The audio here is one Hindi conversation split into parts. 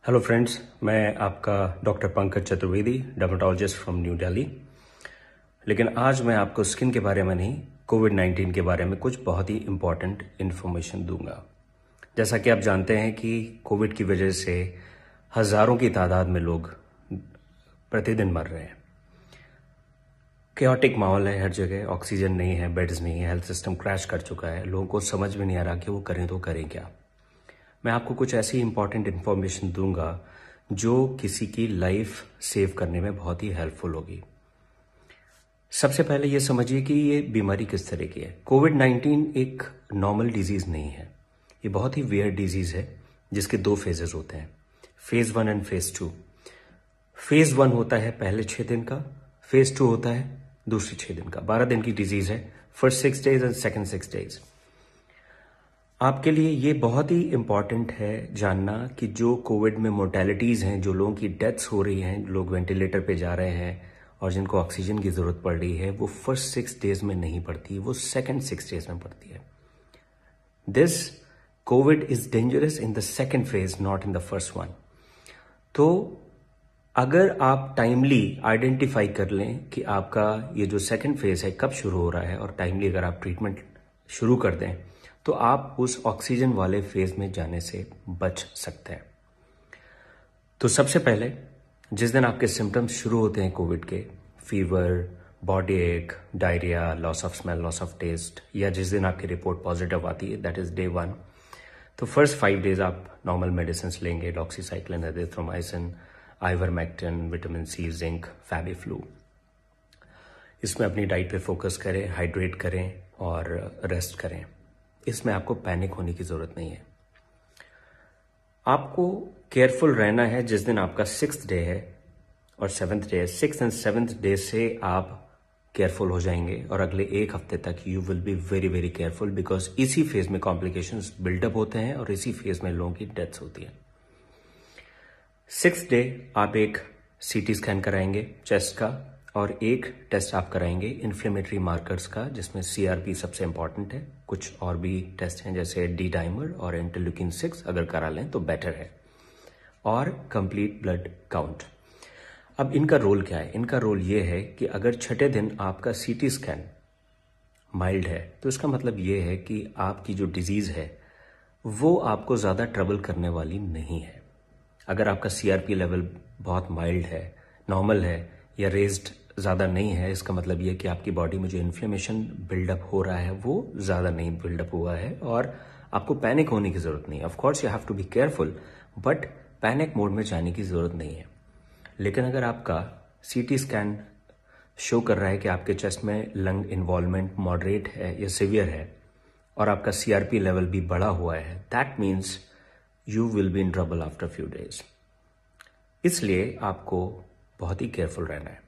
हेलो फ्रेंड्स, मैं आपका doctor Pankaj Chaturvedi, dermatologist from new Delhi. लेकिन आज मैं आपको स्किन के बारे में नहीं, कोविड-19 के बारे में कुछ बहुत ही इम्पॉर्टेंट इन्फॉर्मेशन दूंगा। जैसा कि आप जानते हैं कि कोविड की वजह से हज़ारों की तादाद में लोग प्रतिदिन मर रहे हैं। कैओटिक माहौल है, हर जगह ऑक्सीजन नहीं है, बेड्स नहीं है, हेल्थ सिस्टम क्रैश कर चुका है। लोगों को समझ में नहीं आ रहा कि वो करें तो करें क्या। मैं आपको कुछ ऐसी इंपॉर्टेंट इन्फॉर्मेशन दूंगा जो किसी की लाइफ सेव करने में बहुत ही हेल्पफुल होगी। सबसे पहले ये समझिए कि ये बीमारी किस तरह की है। कोविड-19 एक नॉर्मल डिजीज नहीं है, ये बहुत ही वियर्ड डिजीज है जिसके 2 फेजेस होते हैं, फेज 1 एंड फेज 2। फेज 1 होता है पहले 6 दिन का, फेज 2 होता है दूसरे 6 दिन का। 12 दिन की डिजीज है, first 6 days and second 6 days. आपके लिए ये बहुत ही इंपॉर्टेंट है जानना कि जो कोविड में मोर्टेलिटीज़ हैं, जो लोगों की डेथ्स हो रही हैं, लोग वेंटिलेटर पे जा रहे हैं और जिनको ऑक्सीजन की ज़रूरत पड़ रही है, वो फर्स्ट 6 डेज में नहीं पड़ती, वो सेकेंड 6 डेज में पड़ती है। This Covid is dangerous in the second phase, not in the first one. तो अगर आप टाइमली आइडेंटिफाई कर लें कि आपका ये जो सेकेंड फेज है कब शुरू हो रहा है और टाइमली अगर आप ट्रीटमेंट शुरू कर दें तो आप उस ऑक्सीजन वाले फेज में जाने से बच सकते हैं। तो सबसे पहले जिस दिन आपके सिम्टम्स शुरू होते हैं कोविड के, fever, body ache, diarrhoea, loss of smell, loss of taste, या जिस दिन आपकी रिपोर्ट पॉजिटिव आती है, दैट इज डे 1, तो फर्स्ट 5 डेज आप नॉर्मल मेडिसिन लेंगे, doxycycline, azithromycin, ivermectin, vitamin C, zinc, Fabiflu. इसमें अपनी डाइट पे फोकस करें, हाइड्रेट करें और रेस्ट करें। इसमें आपको पैनिक होने की जरूरत नहीं है। आपको केयरफुल रहना है जिस दिन आपका 6th डे है और 7th डे है। 6th एंड 7th डे से आप केयरफुल हो जाएंगे और अगले 1 हफ्ते तक you will be very very careful, because इसी फेज में कॉम्प्लिकेशंस बिल्डअप होते हैं और इसी फेज में लोगों की डेथ्स होती है। 6th डे आप एक CT स्कैन कराएंगे चेस्ट का और एक टेस्ट आप कराएंगे इन्फ्लेमेटरी मार्कर्स का, जिसमें CRP सबसे इंपॉर्टेंट है। कुछ और भी टेस्ट हैं जैसे D डाइमर और इंटरल्यूकिन 6, अगर करा लें तो बेटर है, और कंप्लीट ब्लड काउंट। अब इनका रोल क्या है? इनका रोल ये है कि अगर 6ठे दिन आपका CT स्कैन माइल्ड है तो इसका मतलब ये है कि आपकी जो डिजीज है वो आपको ज्यादा ट्रबल करने वाली नहीं है। अगर आपका CRP लेवल बहुत माइल्ड है, नॉर्मल है या रेज्ड ज़्यादा नहीं है, इसका मतलब ये कि आपकी बॉडी में जो इन्फ्लेमेशन बिल्डअप हो रहा है वो ज़्यादा नहीं बिल्डअप हुआ है और आपको पैनिक होने की ज़रूरत नहीं है। Of course you have to be careful, but panic mode में जाने की ज़रूरत नहीं है। लेकिन अगर आपका CT स्कैन शो कर रहा है कि आपके चेस्ट में लंग इन्वॉल्वमेंट मॉडरेट है या सिवियर है और आपका CRP लेवल भी बढ़ा हुआ है, that means you will be in trouble after few days. इसलिए आपको बहुत ही केयरफुल रहना है।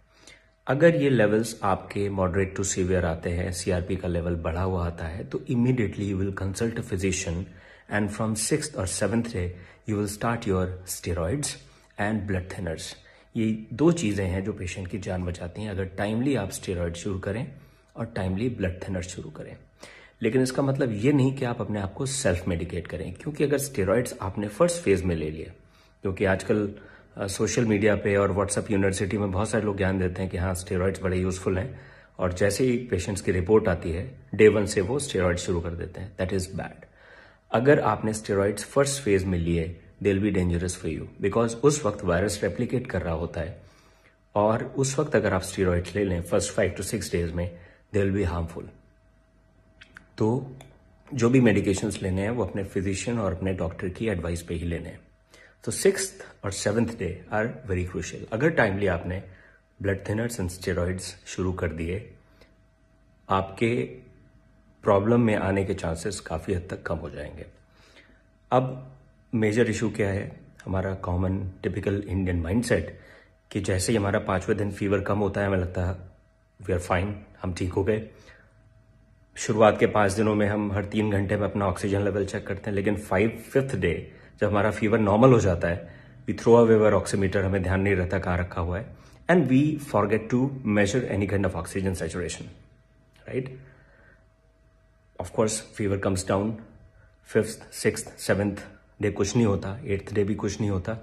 अगर ये लेवल्स आपके मॉडरेट टू सीवियर आते हैं, CRP का लेवल बढ़ा हुआ आता है, तो immediately you will consult a physician and from 6th और 7th day you will start your steroids and blood thinners. ये 2 चीजें हैं जो पेशेंट की जान बचाती हैं अगर टाइमली आप स्टेरॉइड शुरू करें और टाइमली ब्लड थिनर शुरू करें। लेकिन इसका मतलब ये नहीं कि आप अपने आप को सेल्फ मेडिकेट करें, क्योंकि अगर स्टेरॉइड्स आपने फर्स्ट फेज में ले लिए, क्योंकि आजकल सोशल मीडिया पे और व्हाट्सएप यूनिवर्सिटी में बहुत सारे लोग ज्ञान देते हैं कि हाँ स्टेरॉइड्स बड़े यूजफुल हैं, और जैसे ही पेशेंट्स की रिपोर्ट आती है डे 1 से वो स्टेरॉइड शुरू कर देते हैं। That is bad. अगर आपने स्टेरॉइड्स फर्स्ट फेज में लिए, they will be dangerous for you, because उस वक्त वायरस रेप्लिकेट कर रहा होता है और उस वक्त अगर आप स्टेरॉइड्स ले लें फर्स्ट 5 to 6 डेज में, दे विल बी हार्मफुल। तो जो भी मेडिकेशंस लेने हैं वो अपने फिजिशियन और अपने डॉक्टर की एडवाइस पे ही लेने हैं। तो 6th और 7th day are very crucial. अगर टाइमली आपने ब्लड थिनर्स एंड स्टेरॉइड्स शुरू कर दिए, आपके प्रॉब्लम में आने के चांसेस काफ़ी हद तक कम हो जाएंगे। अब मेजर इशू क्या है? हमारा कॉमन टिपिकल इंडियन माइंडसेट कि जैसे ही हमारा 5वें दिन फीवर कम होता है हमें लगता है वी आर फाइन, हम ठीक हो गए। शुरुआत के 5 दिनों में हम हर 3 घंटे में अपना ऑक्सीजन लेवल चेक करते हैं, लेकिन 5th डे जब हमारा फीवर नॉर्मल हो जाता है, we throw away our oximeter, हमें ध्यान नहीं रहता कहाँ रखा हुआ है, and we forget to measure any kind of oxygen saturation, right? Of course fever comes down, 5th, 6th, 7th day कुछ नहीं होता, 8th डे भी कुछ नहीं होता,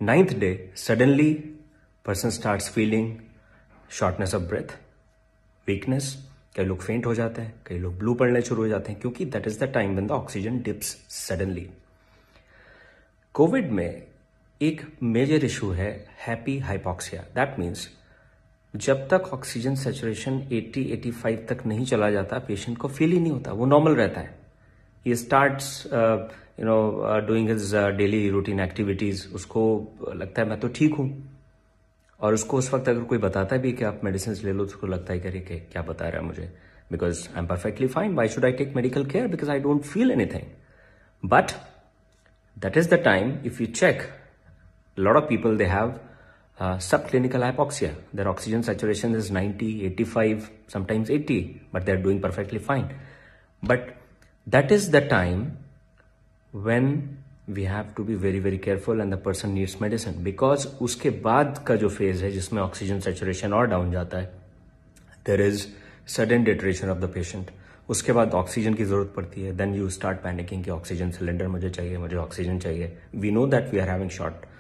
9th day suddenly person starts feeling shortness of breath, weakness, कई लोग फेंट हो जाते हैं, कई लोग ब्लू पड़ने शुरू हो जाते हैं, क्योंकि that is the time when the oxygen dips suddenly. Covid में एक मेजर इशू है हैप्पी हाइपोक्सिया। दैट मीन्स जब तक ऑक्सीजन सैचुरेशन 80-85 तक नहीं चला जाता, पेशेंट को फील ही नहीं होता, वो नॉर्मल रहता है। He starts doing his daily routine activities, उसको लगता है मैं तो ठीक हूं। और उसको उस वक्त अगर कोई बताता भी कि आप मेडिसिन ले लो, तो उसको लगता है कि क्या बता रहा है मुझे, because I am perfectly fine, why should I take medical care, because I don't feel anything. But that is the time, if you check, lot of people they have subclinical hypoxia. Their oxygen saturation is 90, 85, sometimes 80, but they're doing perfectly fine. But that is the time when we have to be very, very careful and the person needs medicine. Because उसके बाद का जो phase है जिसमें oxygen saturation और down जाता है, there is sudden deterioration of the patient. उसके बाद ऑक्सीजन की जरूरत पड़ती है, then you start panicking कि ऑक्सीजन सिलेंडर मुझे चाहिए, मुझे ऑक्सीजन चाहिए. We know that we are having short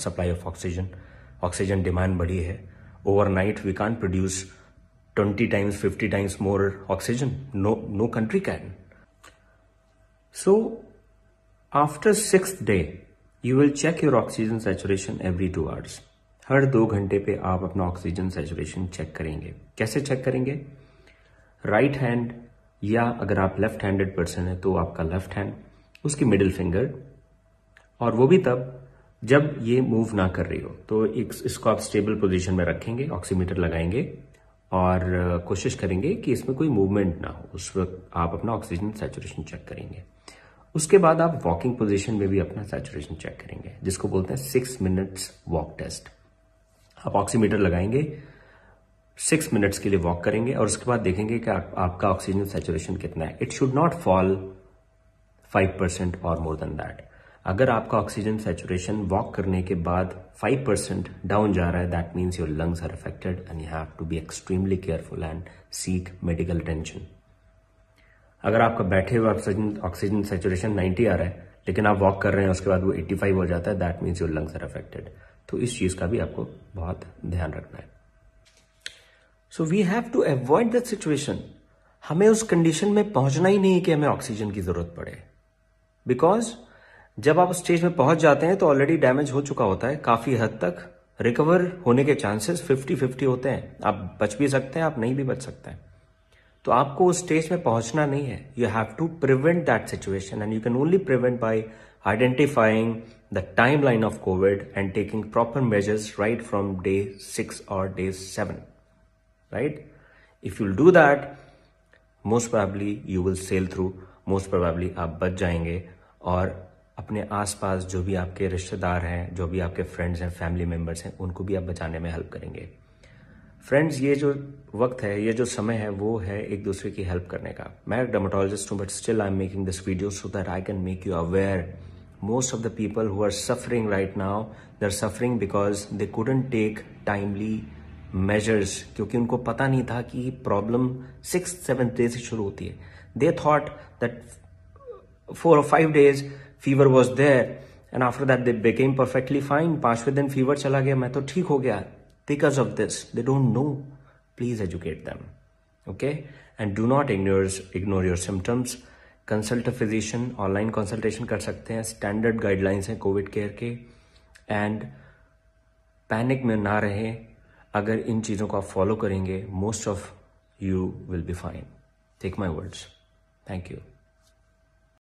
supply of oxygen. Oxygen demand बढ़ी है. Overnight we can't produce 20 times 50 times more oxygen. No country can. So after 6th day you will check your oxygen saturation every 2 hours. हर 2 घंटे पे आप अपना ऑक्सीजन सैचुरेशन चेक करेंगे. कैसे चेक करेंगे? राइट हैंड, या अगर आप लेफ्ट हैंडेड पर्सन है तो आपका लेफ्ट हैंड, उसकी मिडिल फिंगर, और वो भी तब जब ये मूव ना कर रही हो. तो इसको आप स्टेबल पोजीशन में रखेंगे, ऑक्सीमीटर लगाएंगे और कोशिश करेंगे कि इसमें कोई मूवमेंट ना हो. उस वक्त आप अपना ऑक्सीजन सैचुरेशन चेक करेंगे. उसके बाद आप वॉकिंग पोजीशन में भी अपना सैचुरेशन चेक करेंगे, जिसको बोलते हैं 6 minutes वॉक टेस्ट. आप ऑक्सीमीटर लगाएंगे, 6 minutes के लिए वॉक करेंगे और उसके बाद देखेंगे कि आपका ऑक्सीजन सैचुरेशन कितना है. इट शुड नॉट फॉल 5% और मोर देन दैट. अगर आपका ऑक्सीजन सैचुरेशन वॉक करने के बाद 5% डाउन जा रहा है, that means your lungs are affected and you have to be extremely careful and seek medical attention. अगर आपका बैठे हुए ऑक्सीजन सैचुरेशन 90 आ रहा है, लेकिन आप वॉक कर रहे हैं, उसके बाद वो 85 हो जाता है, that means your lungs are affected. तो इस चीज का भी आपको बहुत ध्यान रखना है. So we have to avoid that situation. हमें उस कंडीशन में पहुंचना ही नहीं है कि हमें ऑक्सीजन की जरूरत पड़े, बिकॉज जब आप स्टेज में पहुंच जाते हैं तो ऑलरेडी डैमेज हो चुका होता है. काफी हद तक रिकवर होने के चांसेस 50-50 होते हैं. आप बच भी सकते हैं, आप नहीं भी बच सकते हैं. तो आपको उस स्टेज में पहुंचना नहीं है. You have to prevent that situation and you can only prevent by identifying the timeline of Covid and taking proper measures right from day 6 और day 7. Right? If you'll do that, most probably you will sail through. Most probably आप बच जाएंगे और अपने आसपास जो भी आपके रिश्तेदार हैं, जो भी आपके फ्रेंड्स हैं, फैमिली मेंबर्स हैं, उनको भी आप बचाने में हेल्प करेंगे. फ्रेंड्स, ये जो वक्त है, ये जो समय है, वो है एक दूसरे की हेल्प करने का. मैं डर्मेटोलॉजिस्ट हूं, but still I am making this video so that I can make you aware. Most of the people who are suffering right now, they are suffering because they couldn't take timely measures, क्योंकि उनको पता नहीं था कि प्रॉब्लम 6th-7th डे से शुरू होती है. They thought that 4 or 5 days fever was there and after that they became perfectly fine. 5वें दिन फीवर चला गया, मैं तो ठीक हो गया. Because of this, they don't know. Please educate them. Okay? And do not ignore your symptoms. Consult a physician. Online consultation कर सकते हैं. Standard guidelines हैं कोविड केयर के. And पैनिक में ना रहें. अगर इन चीजों को आप फॉलो करेंगे, most of you will be fine. Take my words. Thank you.